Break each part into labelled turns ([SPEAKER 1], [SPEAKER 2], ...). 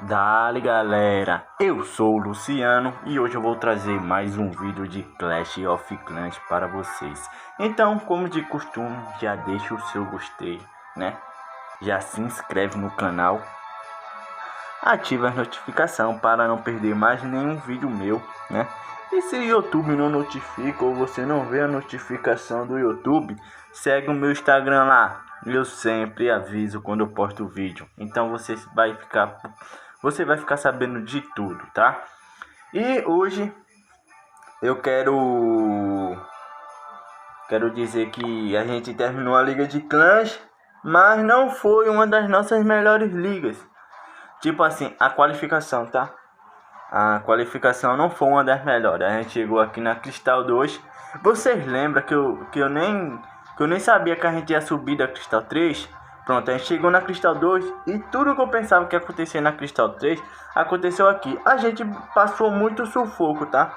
[SPEAKER 1] Dale galera, eu sou o Luciano e hoje eu vou trazer mais um vídeo de Clash of Clans para vocês. Então, como de costume, já deixa o seu gostei, né? Já se inscreve no canal, ativa a notificação para não perder mais nenhum vídeo meu, né? E se o YouTube não notifica ou você não vê a notificação do YouTube, segue o meu Instagram lá. Eu sempre aviso quando eu posto o vídeo. Então você vai ficar sabendo de tudo, tá? E hoje eu quero dizer que a gente terminou a Liga de Clãs, mas não foi uma das nossas melhores ligas. Tipo assim, a qualificação, tá? A qualificação não foi uma das melhores. A gente chegou aqui na Cristal 2. Vocês lembram que eu nem sabia que a gente ia subir da Cristal 3? Pronto, a gente chegou na Cristal 2 e tudo que eu pensava que ia acontecer na Cristal 3 aconteceu aqui. A gente passou muito sufoco, tá?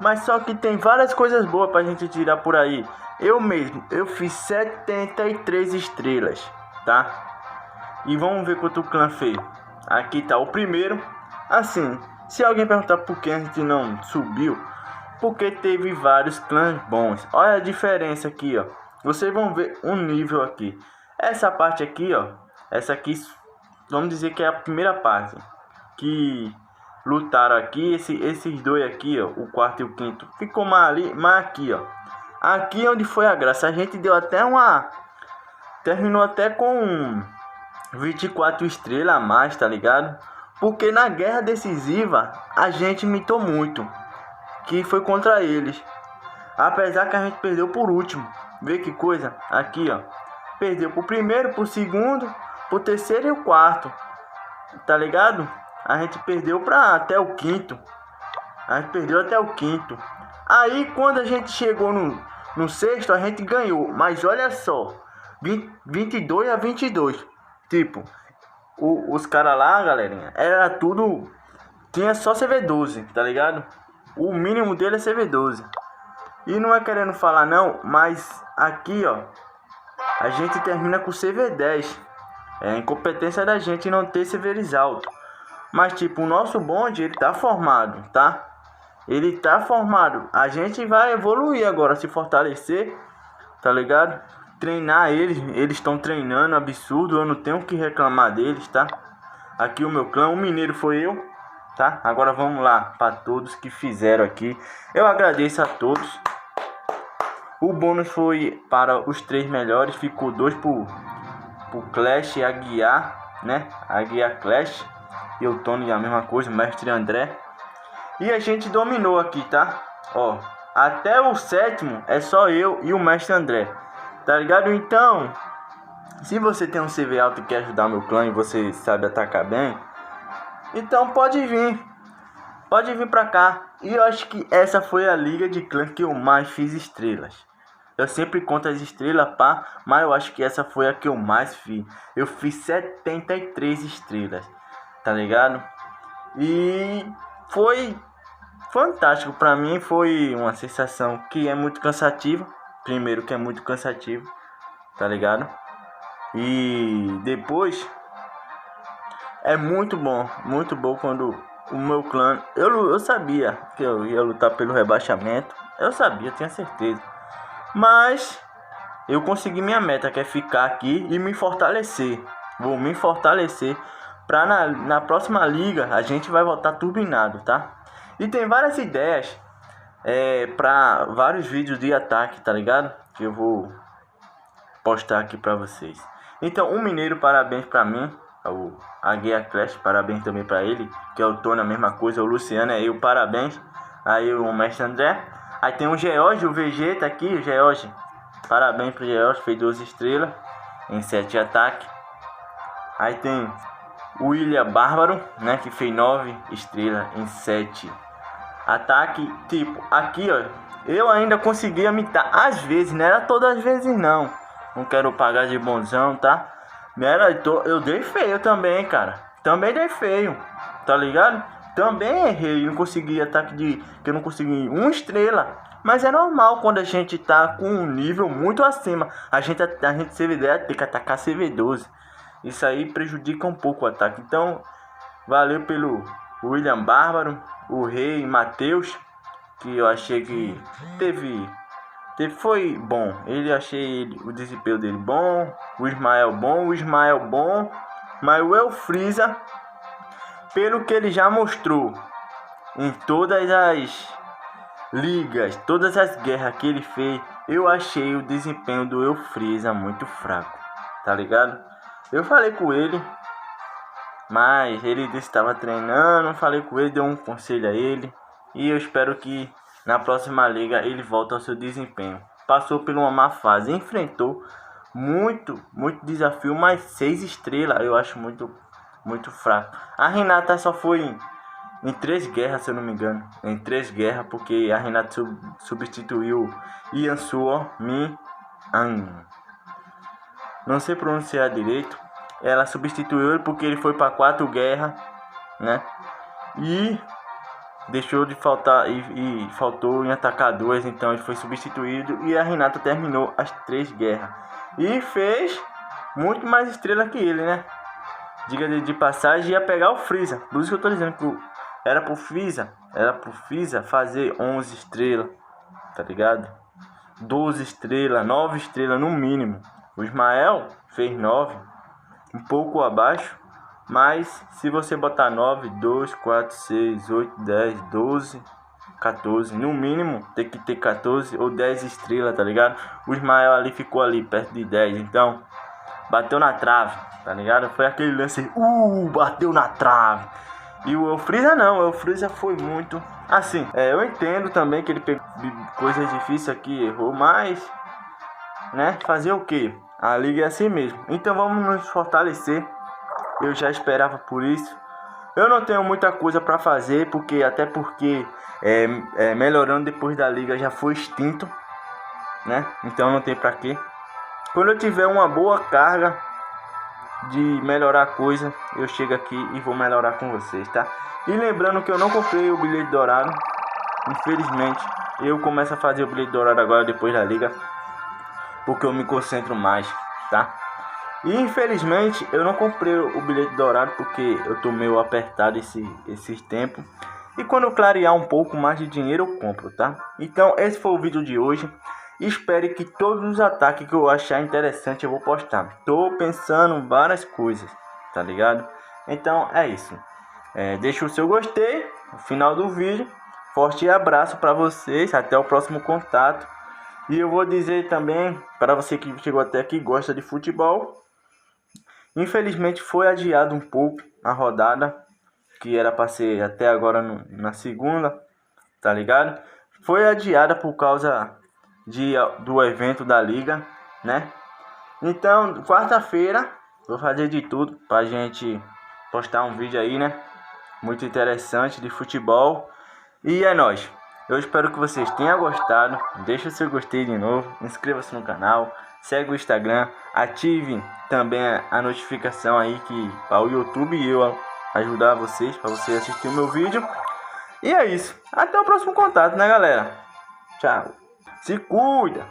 [SPEAKER 1] Mas só que tem várias coisas boas pra gente tirar por aí. Eu fiz 73 estrelas, tá? E vamos ver quanto o clã fez. Aqui tá o primeiro. Assim, se alguém perguntar por que a gente não subiu, porque teve vários clãs bons. Olha a diferença aqui, ó. Vocês vão ver um nível aqui. Essa parte aqui, ó. Essa aqui, vamos dizer que é a primeira parte que lutaram aqui. Esses dois aqui, ó, o quarto e o quinto, ficou mal ali, mas aqui, ó. Aqui onde foi a graça. A gente deu até uma... Terminou até com 24 estrelas a mais, tá ligado? Porque na guerra decisiva a gente mitou muito, que foi contra eles. Apesar que a gente perdeu por último. Vê que coisa? Aqui, ó. Perdeu pro primeiro, pro segundo, pro terceiro e o quarto. Tá ligado? A gente perdeu até o quinto. A gente perdeu até o quinto. Aí quando a gente chegou no sexto, a gente ganhou. Mas olha só, 22 a 22. Tipo, os caras lá, galerinha, era tudo... Tinha só CV12, tá ligado? O mínimo dele é CV12. E não é querendo falar não, mas aqui, ó, a gente termina com CV10. É a incompetência da gente não ter CVs alto. Mas tipo, o nosso bonde, ele tá formado, tá? Ele tá formado. A gente vai evoluir agora, se fortalecer, tá ligado? Treinar eles estão treinando absurdo, eu não tenho que reclamar deles, tá? Aqui o meu clã, o mineiro foi eu, tá? Agora vamos lá para todos que fizeram aqui. Eu agradeço a todos. O bônus foi para os 3 melhores, ficou 2 pro Clash e Aguiar, né? Aguiar Clash e o Tony a mesma coisa, Mestre André. E a gente dominou aqui, tá? Ó, até o sétimo é só eu e o Mestre André. Tá ligado? Então, se você tem um CV alto e quer ajudar meu clã e você sabe atacar bem, então pode vir. Pode vir pra cá. E eu acho que essa foi a liga de clã que eu mais fiz estrelas. Eu sempre conto as estrelas, pá, mas eu acho que essa foi a que eu mais fiz. Eu fiz 73 estrelas, tá ligado? E foi fantástico pra mim, foi uma sensação que é muito cansativa. Primeiro que é muito cansativo, tá ligado? E depois é muito bom quando o meu clã... Eu sabia que eu ia lutar pelo rebaixamento. Eu sabia, tinha certeza. Mas eu consegui minha meta, que é ficar aqui e me fortalecer. Vou me fortalecer pra na próxima liga a gente vai voltar turbinado, tá? E tem várias ideias para vários vídeos de ataque, tá ligado? Que eu vou postar aqui pra vocês. Então, o mineiro, parabéns pra mim. O Aguia Clash, parabéns também pra ele. Que é o Tony, a mesma coisa. O Luciano é eu, parabéns. Aí o Mestre André. Aí tem o George, o Vegeta aqui, o George. Parabéns pro George, fez 12 estrelas em 7 ataques. Aí tem o William Bárbaro, né, que fez 9 estrelas em 7 ataque. Tipo, aqui, ó, eu ainda conseguia mitar às vezes, não era todas as vezes não. Não quero pagar de bonzão, tá? Eu dei feio também, cara. Também dei feio, tá ligado? Também errei, não consegui ataque que eu não consegui 1 estrela. Mas é normal quando a gente tá com um nível muito acima. A gente CV10 tem que atacar CV12. Isso aí prejudica um pouco o ataque. Então, Valeu pelo William Bárbaro, o Rei Matheus, que eu achei que foi bom. O desempenho dele bom, o Ismael bom, mas o Elfriza, pelo que ele já mostrou em todas as ligas, todas as guerras que ele fez, eu achei o desempenho do Elfriza muito fraco, tá ligado? Eu falei com ele, mas ele disse que estava treinando, falei com ele, dei um conselho a ele, e eu espero que na próxima liga ele volte ao seu desempenho. Passou por uma má fase, enfrentou muito desafio, mas 6 estrelas eu acho muito fraco. A Renata só foi em 3 guerras, se eu não me engano. Em 3 guerras, porque a Renata substituiu Ian Suo Min An. Não sei pronunciar direito. Ela substituiu ele porque ele foi para 4 guerras, né? E deixou de faltar e faltou em atacar 2, então ele foi substituído e a Renata terminou as 3 guerras e fez muito mais estrela que ele, né? Diga de passagem, ia pegar o Freeza. Por isso que eu tô dizendo que era pro Freeza fazer 11 estrelas, tá ligado? 12 estrelas, 9 estrelas no mínimo. O Ismael fez 9, um pouco abaixo. Mas se você botar 9, 2, 4, 6, 8, 10, 12, 14, no mínimo tem que ter 14 ou 10 estrelas, tá ligado? O Ismael ali ficou ali perto de 10, então bateu na trave, tá ligado? Foi aquele lance, bateu na trave. E o Elfriza não, o Elfriza foi muito assim. Eu entendo também que ele pegou coisas difíceis aqui, errou, mas, né, fazer o que? A liga é assim mesmo. Então vamos nos fortalecer. Eu já esperava por isso. Eu não tenho muita coisa para fazer, porque melhorando depois da liga já foi extinto, né? Então não tem para quê. Quando eu tiver uma boa carga de melhorar coisa, eu chego aqui e vou melhorar com vocês, tá? E lembrando que eu não comprei o bilhete dourado, infelizmente. Eu começo a fazer o bilhete dourado agora depois da liga, porque eu me concentro mais, tá? E infelizmente eu não comprei o bilhete dourado porque eu tô meio apertado esses tempos. E quando eu clarear um pouco mais de dinheiro eu compro, tá? Então esse foi o vídeo de hoje. Espere que todos os ataques que eu achar interessante eu vou postar. Tô pensando em várias coisas, tá ligado? Então é isso. Deixa o seu gostei no final do vídeo. Forte abraço para vocês. Até o próximo contato. E eu vou dizer também para você que chegou até aqui e gosta de futebol. Infelizmente foi adiado um pouco a rodada, que era para ser até agora na segunda, tá ligado? Foi adiada por causa do evento da liga, né? Então, quarta-feira, vou fazer de tudo pra gente postar um vídeo aí, né? Muito interessante de futebol. E é nóis. Eu espero que vocês tenham gostado. Deixa o seu gostei de novo, inscreva-se no canal. Segue o Instagram, ative também a notificação aí para o YouTube e eu ajudar vocês, para você assistir o meu vídeo. E é isso. Até o próximo contato, né, galera? Tchau. Se cuida.